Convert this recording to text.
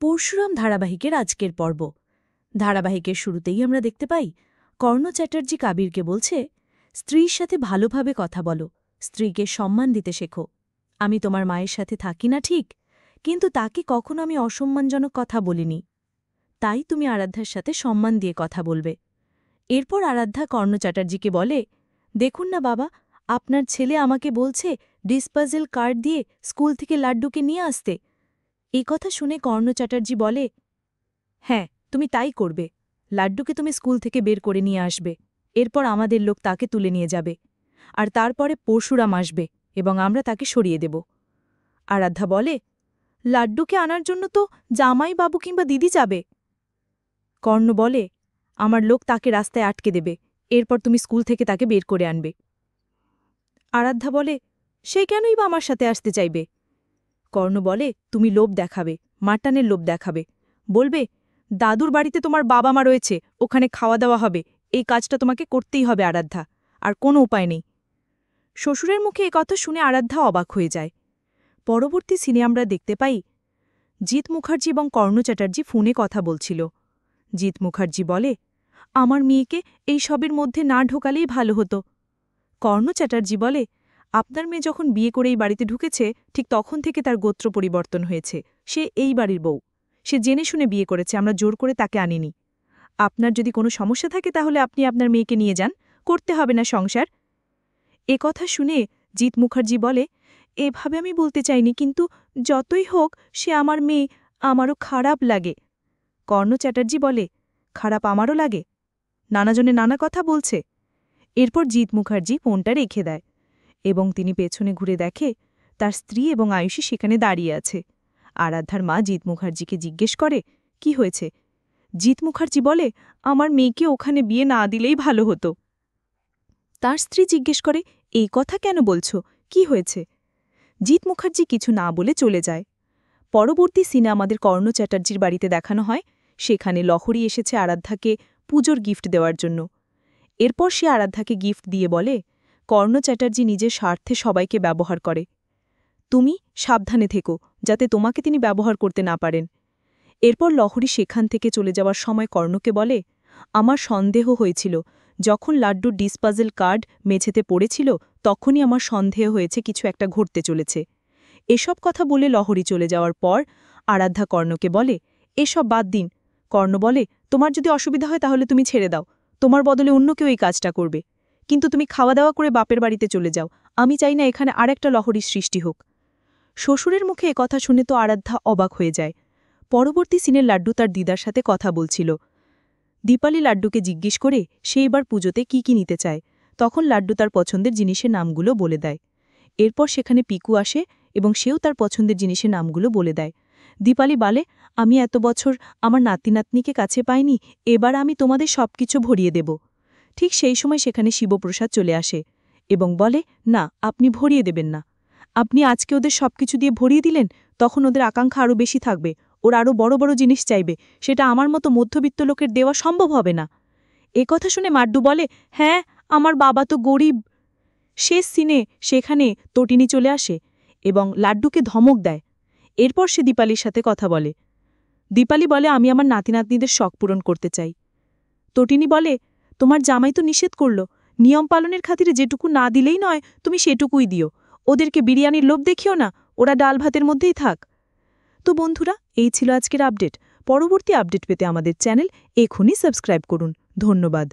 পরশুরাম ধারাবাহিকের আজকের পর্ব। ধারাবাহিকের শুরুতেই আমরা দেখতে পাই কর্ণ চ্যাটার্জি কাবিরকে বলছে, স্ত্রীর সাথে ভালোভাবে কথা বলো, স্ত্রীকে সম্মান দিতে শেখো। আমি তোমার মায়ের সাথে থাকি না ঠিক, কিন্তু তাকে কখনো আমি অসম্মানজনক কথা বলিনি। তাই তুমি আরাধ্যার সাথে সম্মান দিয়ে কথা বলবে। এরপর আরাধ্যা কর্ণ চ্যাটার্জিকে বলে, দেখুন না বাবা, আপনার ছেলে আমাকে বলছে ডিসপাজেল কার্ড দিয়ে স্কুল থেকে লাড্ডুকে নিয়ে আসতে। এই কথা শুনে কর্ণ চ্যাটার্জি বলে, হ্যাঁ, তুমি তাই করবে। লাড্ডুকে তুমি স্কুল থেকে বের করে নিয়ে আসবে, এরপর আমাদের লোক তাকে তুলে নিয়ে যাবে, আর তারপরে পরশুরাম আসবে এবং আমরা তাকে সরিয়ে দেব। আরাধ্যা বলে, লাড্ডুকে আনার জন্য তো জামাই বাবু কিংবা দিদি যাবে। কর্ণ বলে, আমার লোক তাকে রাস্তায় আটকে দেবে, এরপর তুমি স্কুল থেকে তাকে বের করে আনবে। আরাধ্যা বলে, সে কেনই বা আমার সাথে আসতে চাইবে? কর্ণ বলে, তুমি লোভ দেখাবে, মাট্টানের লোভ দেখাবে, বলবে দাদুর বাড়িতে তোমার বাবা মা রয়েছে, ওখানে খাওয়া দাওয়া হবে, এই কাজটা তোমাকে করতেই হবে আরাধ্যা, আর কোনো উপায় নেই। শ্বশুরের মুখে এ কথা শুনে আরাধ্যা অবাক হয়ে যায়। পরবর্তী সিনে আমরা দেখতে পাই জিৎ মুখার্জি এবং কর্ণ চ্যাটার্জি ফোনে কথা বলছিল। জিৎ মুখার্জি বলে, আমার মেয়েকে এই সবের মধ্যে না ঢোকালেই ভালো হতো। কর্ণ চ্যাটার্জি বলে, আপনার মেয়ে যখন বিয়ে করে এই বাড়িতে ঢুকেছে ঠিক তখন থেকে তার গোত্র পরিবর্তন হয়েছে, সে এই বাড়ির বউ, সে জেনে শুনে বিয়ে করেছে, আমরা জোর করে তাকে আনিনি। আপনার যদি কোনো সমস্যা থাকে তাহলে আপনি আপনার মেয়েকে নিয়ে যান, করতে হবে না সংসার। এ কথা শুনে জিৎ মুখার্জি বলে, এভাবে আমি বলতে চাইনি, কিন্তু যতই হোক সে আমার মেয়ে, আমারও খারাপ লাগে। কর্ণ চ্যাটার্জি বলে, খারাপ আমারও লাগে? নানাজনে নানা কথা বলছে। এরপর জিৎ মুখার্জি ফোনটা রেখে দেয় এবং তিনি পেছনে ঘুরে দেখে তার স্ত্রী এবং আয়ুষী সেখানে দাঁড়িয়ে আছে। আরাধ্যার মা জিৎ মুখার্জিকে জিজ্ঞেস করে, কি হয়েছে? জিৎ মুখার্জি বলে, আমার মেয়েকে ওখানে বিয়ে না দিলেই ভালো হতো। তার স্ত্রী জিজ্ঞেস করে, এই কথা কেন বলছো, কি হয়েছে? জিৎ মুখার্জি কিছু না বলে চলে যায়। পরবর্তী সিনে আমাদের কর্ণ চ্যাটার্জির বাড়িতে দেখানো হয়, সেখানে লহরী এসেছে আরাধ্যাকে পুজোর গিফট দেওয়ার জন্য। এরপর সে আরাধ্যাকে গিফট দিয়ে বলে, কর্ণ চ্যাটার্জি নিজের স্বার্থে সবাইকে ব্যবহার করে, তুমি সাবধানে থেকো যাতে তোমাকে তিনি ব্যবহার করতে না পারেন। এরপর লহরী সেখান থেকে চলে যাওয়ার সময় কর্ণকে বলে, আমার সন্দেহ হয়েছিল, যখন লাড্ডুর ডিসপাজেল কার্ড মেঝেতে পড়েছিল তখনই আমার সন্দেহ হয়েছে কিছু একটা ঘটতে চলেছে। এসব কথা বলে লহরী চলে যাওয়ার পর আরাধ্যা কর্ণকে বলে, এসব বাদ দিন। কর্ণ বলে, তোমার যদি অসুবিধা হয় তাহলে তুমি ছেড়ে দাও, তোমার বদলে অন্য কেউ এই কাজটা করবে, কিন্তু তুমি খাওয়া দাওয়া করে বাপের বাড়িতে চলে যাও, আমি চাই না এখানে আরেকটা লহরীর সৃষ্টি হোক। শ্বশুরের মুখে একথা শুনে তো আরাধ্যা অবাক হয়ে যায়। পরবর্তী সিনের লাড্ডু তার দিদার সাথে কথা বলছিল। দীপালি লাড্ডুকে জিজ্ঞেস করে সে এবার পুজোতে কি নিতে চায়, তখন লাড্ডু তার পছন্দের জিনিসের নামগুলো বলে দেয়। এরপর সেখানে পিকু আসে এবং সেও তার পছন্দের জিনিসের নামগুলো বলে দেয়। দীপালি বলে, আমি এত বছর আমার নাতি নাতনিকে কাছে পাইনি, এবার আমি তোমাদের সবকিছু ভরিয়ে দেব। ঠিক সেই সময় সেখানে শিবপ্রসাদ চলে আসে এবং বলে, না, আপনি ভরিয়ে দেবেন না, আপনি আজকে ওদের সবকিছু দিয়ে ভরিয়ে দিলেন, তখন ওদের আকাঙ্ক্ষা আরও বেশি থাকবে, ওরা আরও বড় বড় জিনিস চাইবে, সেটা আমার মতো মধ্যবিত্ত লোকের দেওয়া সম্ভব হবে না। কথা শুনে মাড্ডু বলে, হ্যাঁ, আমার বাবা তো গরিব। শেষ সিনে সেখানে তটিনী চলে আসে এবং লাড্ডুকে ধমক দেয়। এরপর সে দীপালির সাথে কথা বলে। দীপালি বলে, আমি আমার নাতি নাতনিদের শখ পূরণ করতে চাই। তটিনী বলে, তোমার জামাই তো নিষেধ করল, নিয়ম পালনের খাতিরে যেটুকু না দিলেই নয়, তুমি সেটুকুই দিও, ওদেরকে বিরিয়ানির লোভ দেখিও না, ওরা ডাল ভাতের মধ্যেই থাক। তো বন্ধুরা, এই ছিল আজকের আপডেট। পরবর্তী আপডেট পেতে আমাদের চ্যানেল এখনই সাবস্ক্রাইব করুন। ধন্যবাদ।